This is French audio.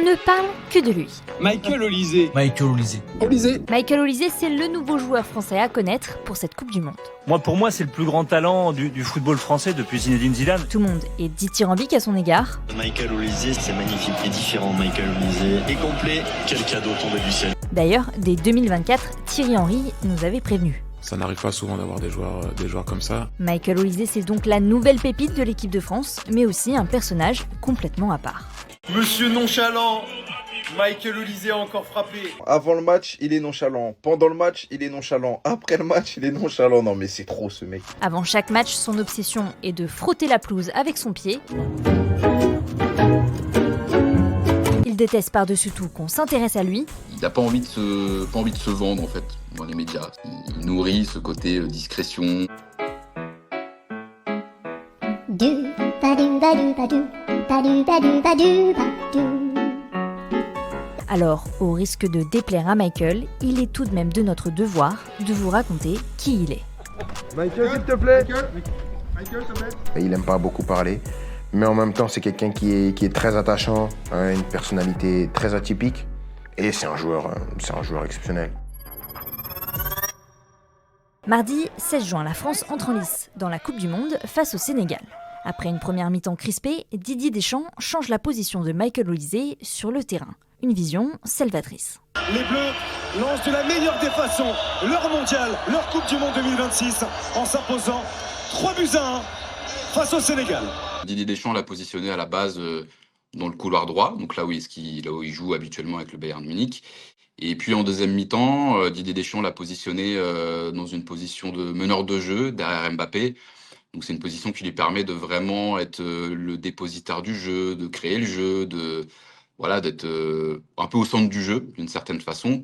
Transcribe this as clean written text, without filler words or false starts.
ne parle que de lui. Michael Olysée. Michael Olysée, c'est le nouveau joueur français à connaître pour cette Coupe du Monde. Pour moi, c'est le plus grand talent du football français depuis Zinedine Zidane. Tout le monde est dithyrambique à son égard. Michael Olysée, c'est magnifique et différent. Michael Olysée est complet. Quel cadeau tombé du ciel. D'ailleurs, dès 2024, Thierry Henry nous avait prévenu. Ça n'arrive pas souvent d'avoir des joueurs comme ça. Michael Olysée, c'est donc la nouvelle pépite de l'équipe de France, mais aussi un personnage complètement à part. Monsieur nonchalant. Michael Olysée a encore frappé. Avant le match, il est nonchalant. Pendant le match, il est nonchalant. Après le match, il est nonchalant. Non mais c'est trop ce mec. Avant chaque match, son obsession est de frotter la pelouse avec son pied. Il déteste par-dessus tout qu'on s'intéresse à lui. Il n'a pas envie de se vendre en fait dans les médias. Il nourrit ce côté discrétion. Alors, au risque de déplaire à Michael, il est tout de même de notre devoir de vous raconter qui il est. Michael, s'il te plaît. Michael, s'il te plaît. Il aime pas beaucoup parler, mais en même temps, c'est quelqu'un qui est très attachant, hein, une personnalité très atypique, et c'est un joueur exceptionnel. Mardi 16 juin, la France entre en lice dans la Coupe du Monde face au Sénégal. Après une première mi-temps crispée, Didier Deschamps change la position de Michael Olysée sur le terrain. Une vision salvatrice. Les Bleus lancent de la meilleure des façons leur mondial, leur Coupe du Monde 2026 en s'imposant 3-1 face au Sénégal. Didier Deschamps l'a positionné à la base dans le couloir droit, donc là où il joue habituellement avec le Bayern Munich. Et puis en deuxième mi-temps, Didier Deschamps l'a positionné dans une position de meneur de jeu derrière Mbappé. Donc c'est une position qui lui permet de vraiment être le dépositaire du jeu, de créer le jeu, d'être un peu au centre du jeu d'une certaine façon.